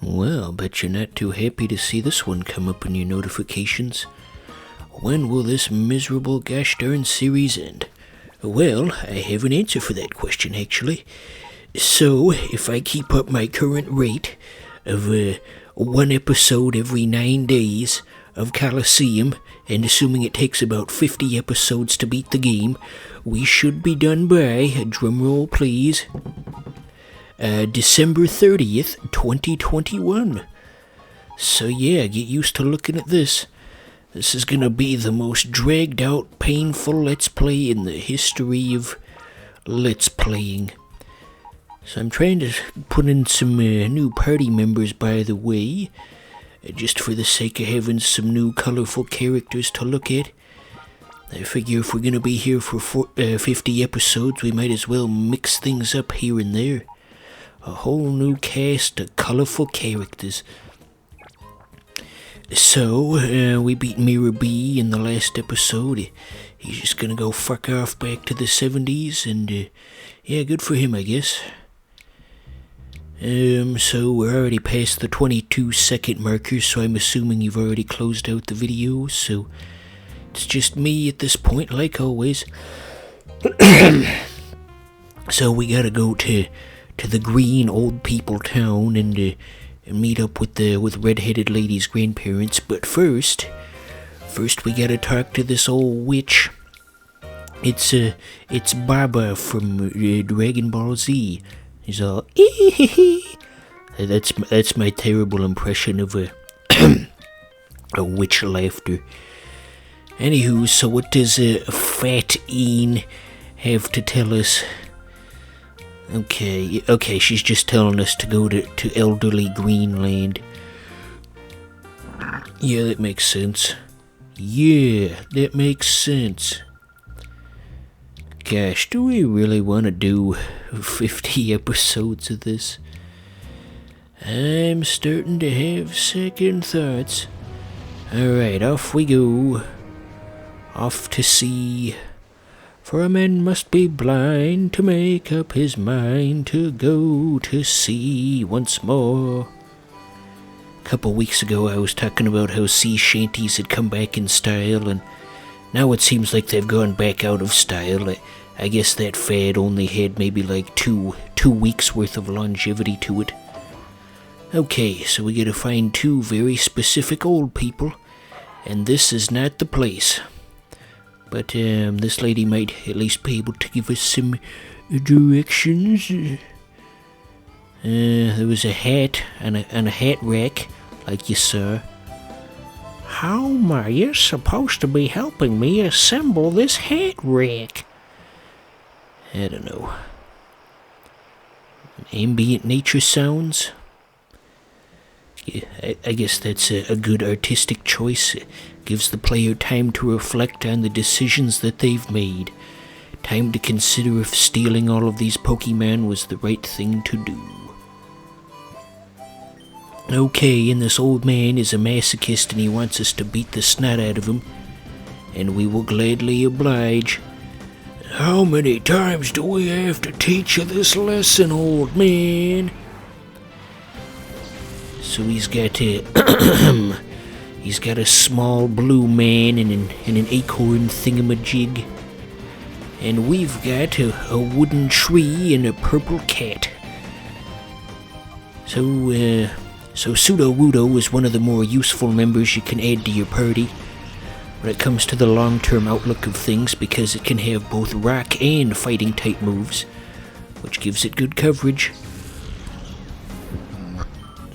Well, bet you're not too happy to see this one come up in your notifications. When will this miserable gosh darn series end? Well, I have an answer for that question, actually. So, if I keep up my current rate of one episode every 9 days of Colosseum, and assuming it takes about 50 episodes to beat the game, we should be done by, drumroll please, December 30th, 2021. So yeah, get used to looking at this. This is gonna be the most dragged out, painful Let's Play in the history of Let's Playing. So I'm trying to put in some new party members, by the way, just for the sake of having some new colorful characters to look at. I figure if we're gonna be here for 50 episodes, we might as well mix things up here and there. A whole new cast of colorful characters. So, we beat Mirror B in the last episode. He's just gonna go fuck off back to the 70s, and, yeah, good for him, I guess. So we're already past the 22-second marker, so I'm assuming you've already closed out the video, so it's just me at this point, like always. So we gotta go to the green old people town and meet up with red-headed lady's grandparents. But first we gotta talk to this old witch. It's Baba from Dragon Ball Z. He's all that's my terrible impression of a witch laughter. Anywho, so what does Fat Ian have to tell us? Okay, she's just telling us to go to elderly Greenland. Yeah, that makes sense. Gosh, do we really want to do 50 episodes of this? I'm starting to have second thoughts. Alright, off we go. Off to sea. For a man must be blind to make up his mind to go to sea once more. A couple weeks ago I was talking about how sea shanties had come back in style, and now it seems like they've gone back out of style. I guess that fad only had maybe like two weeks worth of longevity to it. Okay, so we gotta find two very specific old people, and this is not the place. But this lady might at least be able to give us some directions. There was a hat and a hat rack, like you saw. How am I supposed to be helping me assemble this hat rack? I don't know. Ambient nature sounds? Yeah, I guess that's a good artistic choice. It gives the player time to reflect on the decisions that they've made. Time to consider if stealing all of these Pokemon was the right thing to do. Okay, and this old man is a masochist and he wants us to beat the snot out of him. And we will gladly oblige. How many times do we have to teach you this lesson, old man? So he's got a small blue man and an acorn thingamajig. And we've got a wooden tree and a purple cat. So Pseudo-Wudo is one of the more useful members you can add to your party when it comes to the long-term outlook of things, because it can have both rock and fighting type moves, which gives it good coverage.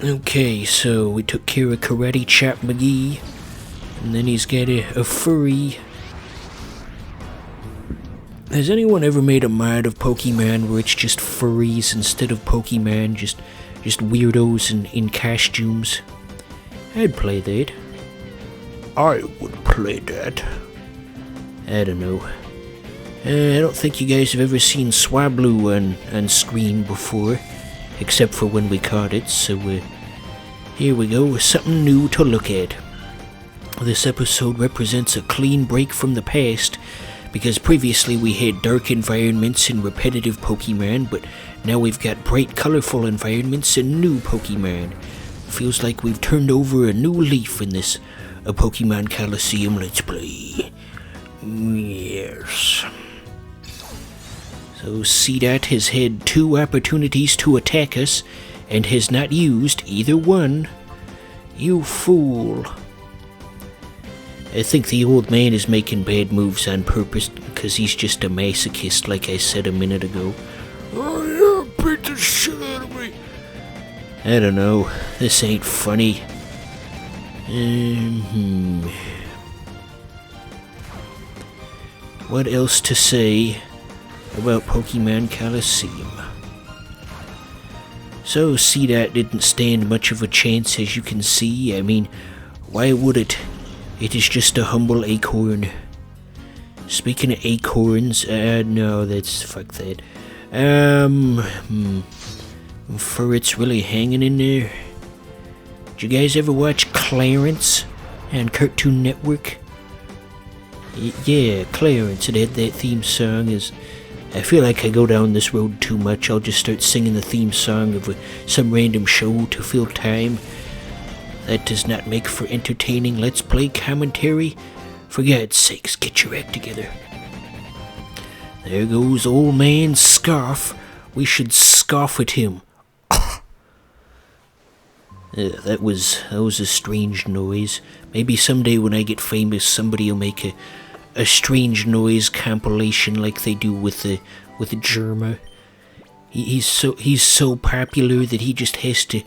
Okay, so we took care of Karate Chop McGee, and then he's got a furry. Has anyone ever made a mod of Pokemon where it's just furries instead of Pokemon, just weirdos in costumes? I'd play that. I would play that. I don't know. I don't think you guys have ever seen Swablu on screen before, except for when we caught it, so here we go, something new to look at. This episode represents a clean break from the past, because previously we had dark environments and repetitive Pokemon, but now we've got bright, colorful environments and new Pokemon. Feels like we've turned over a new leaf in this Pokemon Colosseum Let's Play. Yes. So Seedot has had 2 opportunities to attack us and has not used either one. You fool. I think the old man is making bad moves on purpose because he's just a masochist, like I said a minute ago. Oh yeah, beat the shit out of me. I don't know. This ain't funny. What else to say about Pokemon Colosseum? So, Seedot didn't stand much of a chance, as you can see. I mean, why would it? It is just a humble acorn. Speaking of acorns, no, fuck that. Ferret's really hanging in there. Did you guys ever watch Clarence on Cartoon Network? Yeah, Clarence. It had that theme song. I feel like I go down this road too much. I'll just start singing the theme song of some random show to fill time. That does not make for entertaining Let's Play commentary. For God's sakes, get your act together. There goes old man Scarf. We should scoff at him. That was a strange noise. Maybe someday when I get famous, somebody will make a strange noise compilation like they do with Germa. He's so popular that he just has to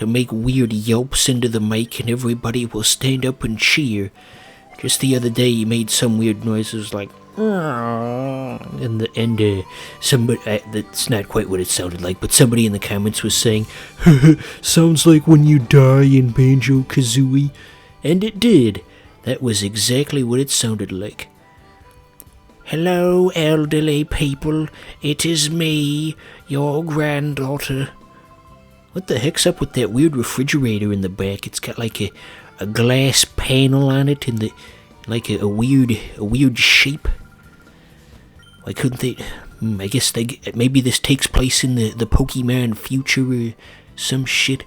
make weird yelps into the mic and everybody will stand up and cheer. Just the other day he made some weird noises like and somebody that's not quite what it sounded like, but somebody in the comments was saying, sounds like when you die in Banjo-Kazooie. And it did. That was exactly what it sounded like. Hello, elderly people. It is me, your granddaughter. What the heck's up with that weird refrigerator in the back? It's got like a glass panel on it and a weird shape. Why couldn't they? I guess maybe this takes place in the Pokemon future or some shit.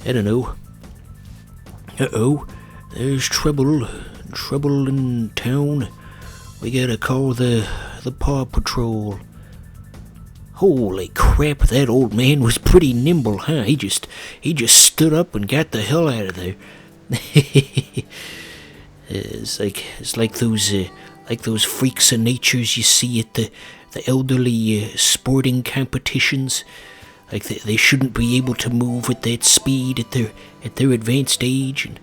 I don't know. Uh-oh. There's trouble in town. We gotta call the Paw Patrol. Holy crap, that old man was pretty nimble, huh? He just stood up and got the hell out of there. It's like those freaks of natures you see at the elderly sporting competitions. Like they shouldn't be able to move at that speed at their advanced age. And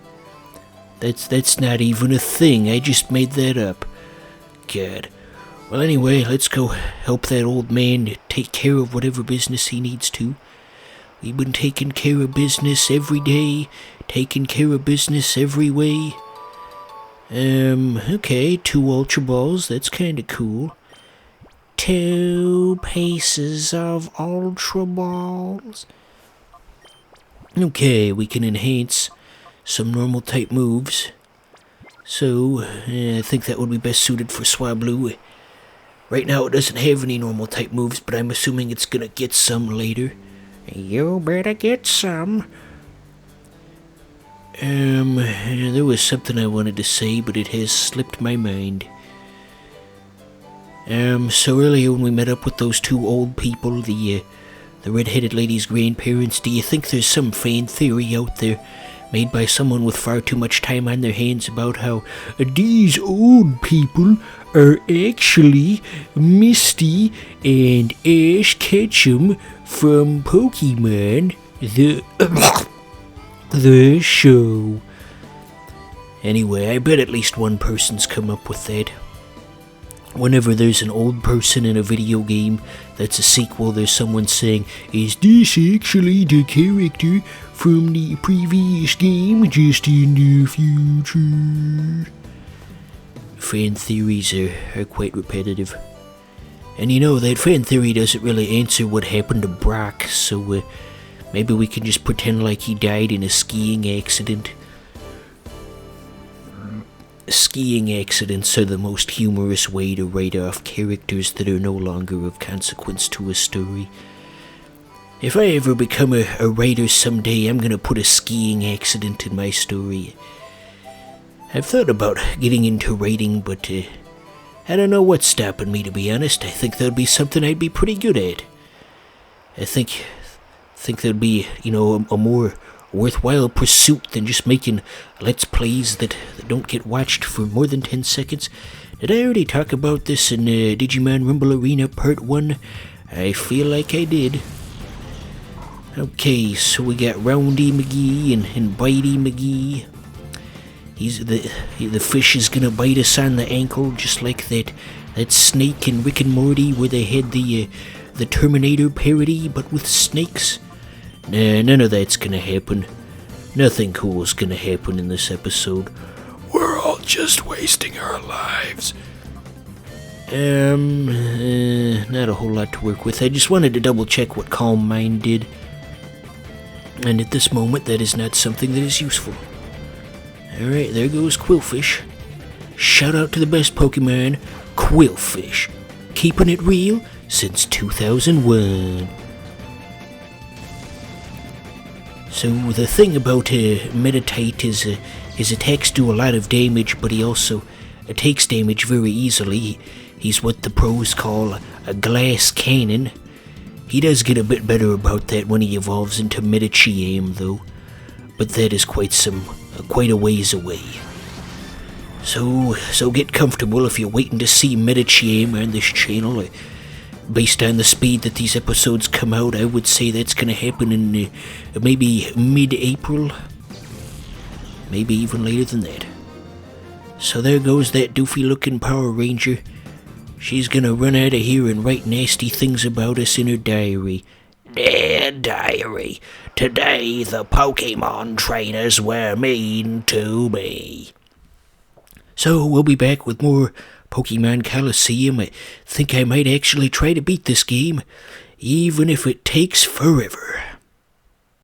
that's not even a thing. I just made that up. God. Well, anyway, let's go help that old man take care of whatever business he needs to. We've been taking care of business every day, taking care of business every way. Okay, 2 Ultra Balls, that's kinda cool. 2 pieces of Ultra Balls. Okay, we can enhance some normal type moves. So, I think that would be best suited for Swablu. Right now it doesn't have any normal type moves, but I'm assuming it's gonna get some later. You better get some. There was something I wanted to say, but it has slipped my mind. So earlier when we met up with those 2 old people, the red-headed lady's grandparents, do you think there's some fan theory out there made by someone with far too much time on their hands about how these old people are actually Misty and Ash Ketchum from Pokemon, the show? Anyway, I bet at least one person's come up with that. Whenever there's an old person in a video game that's a sequel, there's someone saying, is this actually the character from the previous game, just in the future? Fan theories are quite repetitive. And you know, that fan theory doesn't really answer what happened to Brock, so maybe we can just pretend like he died in a skiing accident. Skiing accidents are the most humorous way to write off characters that are no longer of consequence to a story. If I ever become a writer someday, I'm gonna put a skiing accident in my story. I've thought about getting into writing, but I don't know what's stopping me, to be honest. I think that'd be something I'd be pretty good at. I think that'd be, a more worthwhile pursuit than just making Let's Plays that don't get watched for more than 10 seconds. Did I already talk about this in Digimon Rumble Arena Part 1? I feel like I did. Okay, so we got Roundy McGee and Bitey McGee. The fish is gonna bite us on the ankle, just like that snake in Rick and Morty where they had the Terminator parody, but with snakes. Nah, none of that's gonna happen. Nothing cool's gonna happen in this episode. We're all just wasting our lives. Not a whole lot to work with. I just wanted to double check what Calm Mind did. And at this moment, that is not something that is useful. Alright, there goes Quillfish. Shout out to the best Pokemon, Quillfish. Keeping it real since 2001. So the thing about Meditite is his attacks do a lot of damage, but he also takes damage very easily. He's what the pros call a glass cannon. He does get a bit better about that when he evolves into Medichiem, though. But that is quite a ways away. So get comfortable if you're waiting to see Medichiem on this channel. Based on the speed that these episodes come out, I would say that's going to happen in maybe mid-April. Maybe even later than that. So there goes that doofy-looking Power Ranger. She's gonna run out of here and write nasty things about us in her diary. Dear diary, today the Pokemon trainers were mean to me. So we'll be back with more Pokemon Colosseum. I think I might actually try to beat this game, even if it takes forever.